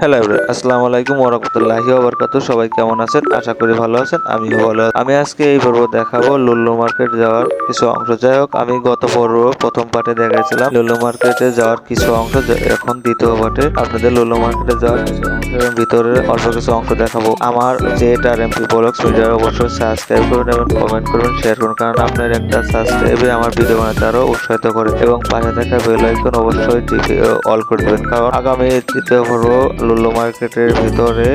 Hello everyone, আসসালামু আলাইকুম ওয়া রাহমাতুল্লাহি ওয়া বারাকাতুহু। সবাই কেমন আছেন? আশা করি ভালো আছেন। আমিও ভালো আছি। আমি আজকে এই পর্ব দেখাবো লুল্লু মার্কেট যাওয়ার কিছু অংশ। যাই হোক, আমি গত পর্ব প্রথম পার্টে দেখাইছিলাম লুল্লু মার্কেটে যাওয়ার কিছু অংশ। এখন দ্বিতীয় পার্টে আপনাদের লুল্লু মার্কেটে যাওয়ার কিছু অংশের ভিতরে অল্প কিছু অংশ দেখাবো। আমার জেট আর এমপি ব্লগস ভিডিও অবশ্যই সাবস্ক্রাইব করবেন এবং কমেন্ট করবেন, শেয়ার করুন, কারণ আপনার একটা সাবস্ক্রাইবে আমার ভিডিও বানাতে আরো উৎসাহিত করে। এবং পাশে থাকা বেল আইকন অবশ্যই টিপে অল করে দেবেন, কারণ আগামী তৃতীয় পর্ব লুল্লু মার্কেটের ভিতরে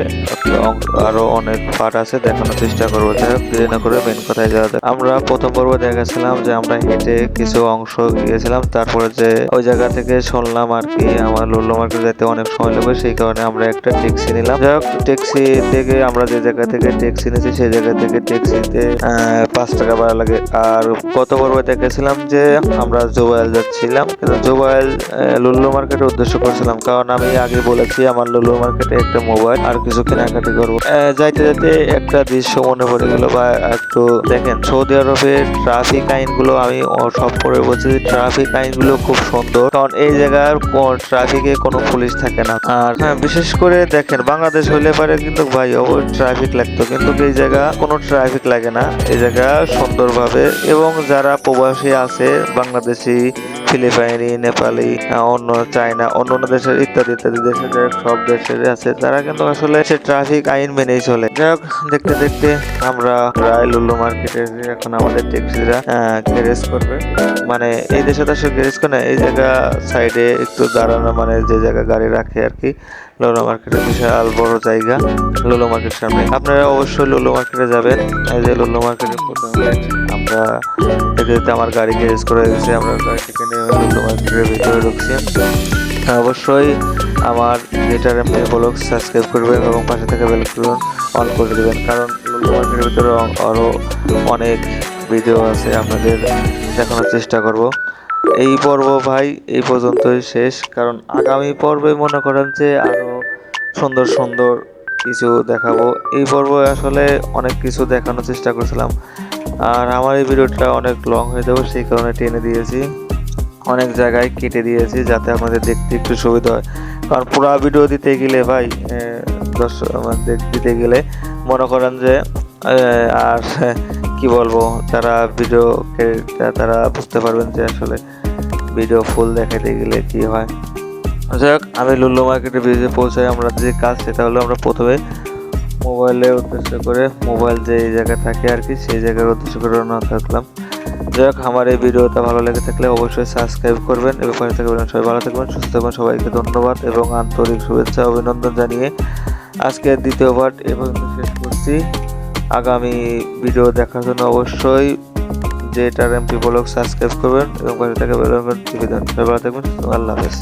আরো অনেক পার্ট আছে, দেখানোর চেষ্টা করবো। যাই হোক, দেরি না করে মেন কথায় যাওয়া যাক। আমরা প্রথম পর্বে দেখাছিলাম যে আমরা হেঁটে কিছু অংশ গিয়েছিলাম, তারপরে যে ওই জায়গা থেকে শুনলাম আর কি আমার লুল্লু মার্কেট যেতে অনেক সময় লাগবে, সেই কারণে আমরা একটা ট্যাক্সি নিলাম। যাই হোক, ট্যাক্সি থেকে আমরা যে জায়গা থেকে ট্যাক্সি নিয়েছি সেই জায়গা থেকে ট্যাক্সিতে 5 টাকা ভাড়া লাগে। আর গত পর্বে দেখেছিলাম যে আমরা জোবাইল যাচ্ছিলাম, কিন্তু জোবাইল লুল্লু মার্কেটের উদ্দেশ্য করছিলাম, কারণ আমি আগে বলেছি আমার লুল্লু মার্কেটে একটা মোবাইল আর কিছু কেনাকাটি করবো। যাইতে যাইতে একটা দৃশ্য মনে পড়ে গেল, বা একটু দেখেন সৌদি আরবের ট্রাফিক আইনগুলো। আমি সব পরে বলছি যে ট্রাফিক আইনগুলো খুব সুন্দর, কারণ এই জায়গার ট্রাফিকে কোনো পুলিশ থাকে না। আর হ্যাঁ, বিশেষ করে দেখেন বাংলাদেশ হইলে পারে কিন্তু ভাই ট্রাফিক লাগতো, কিন্তু এই জায়গা কোনো ট্রাফিক লাগে না। এই জায়গা সুন্দরভাবে, এবং যারা প্রবাসী আছে বাংলাদেশি, ফিলিপাইনি, নেপালি, অন্য চায়না, অন্য দেশের ইত্যাদি ইত্যাদি দেশের, সব দেশের আছে, তারা কিন্তু আসলে সে ট্রাফিক আইন মেনেই চলে। যাই হোক, দেখতে দেখতে আমরা প্রায় লুল্লু মার্কেটে। এখন আমাদের ট্যাক্সিরা গ্যারেজ করবে, মানে এই দেশে তো আসলে গ্যারেজ করে না, এই জায়গা সাইডে একটু দাঁড়ানো, মানে যে জায়গা গাড়ি রাখে আর কি। লুল্লু মার্কেটের বিশাল বড় জায়গা লুল্লু মার্কেটের সামনে। আপনারা অবশ্যই লুল্লু মার্কেটে যাবেন। এই যে লুল্লু মার্কেটের প্রথম গেট, আমরা যেতে আমার গাড়ি গ্যারেজ করে গেছে, আমরা গাড়ি থেকে নিয়ে লুল্লু মার্কেটের ভিতরে ঢুকছি। অবশ্যই আমার যেটার এমনি ব্লগ সাবস্ক্রাইব করবেন এবং পাশে থেকে বেল আইকন অন করে দেবেন, কারণ লুল্লু মার্কেটের ভিতরে আরও অনেক ভিডিও আছে, আপনাদের দেখানোর চেষ্টা করব। এই পর্ব ভাই এই পর্যন্তই শেষ, কারণ আগামী পর্বে মনে করেন যে আরও সুন্দর সুন্দর কিছু দেখাবো। এই পর্বে আসলে অনেক কিছু দেখানোর চেষ্টা করছিলাম, আর আমার এই ভিডিওটা অনেক লং হয়ে যাবে, সেই কারণে টেনে দিয়েছি, অনেক জায়গায় কেটে দিয়েছি যাতে আমাদের দেখতে একটু সুবিধা হয়। কারণ পুরো ভিডিও দিতে গেলে ভাই দর্শক দিতে গেলে মনে করেন যে আর কি বলবো, যারা ভিডিওকে তারা বুঝতে পারবেন যে আসলে ভিডিও ফুল দেখাতে গেলে কি হয়। যাই হোক, আমি লুল্লু মার্কেটের ব্রিজে পৌঁছাই। আমরা যে কাজ সেটা হলো আমরা প্রথমে মোবাইলের উদ্দেশ্য করে, মোবাইল যে জায়গায় থাকে আর কি, সেই জায়গার উদ্দেশ্য করে রওনা থাকলাম। যাই হোক, আমার এই ভিডিওটা ভালো লেগে থাকলে অবশ্যই সাবস্ক্রাইব করবেন এবং পাশে থাকবেন। সবাই ভালো থাকবেন, সুস্থ থাকবেন। সবাইকে ধন্যবাদ এবং আন্তরিক শুভেচ্ছা অভিনন্দন জানিয়ে আজকের দ্বিতীয় পার্ট এ পর্যন্ত শেষ করছি। আগামী ভিডিও দেখার জন্য অবশ্যই জেট আর এমপি ব্লগ সাবস্ক্রাইব করবেন এবং পাশে থাকা বেল আইকন টিপে দেবেন। সবাই ভালো থাকবেন, আল্লাহ হাফেজ।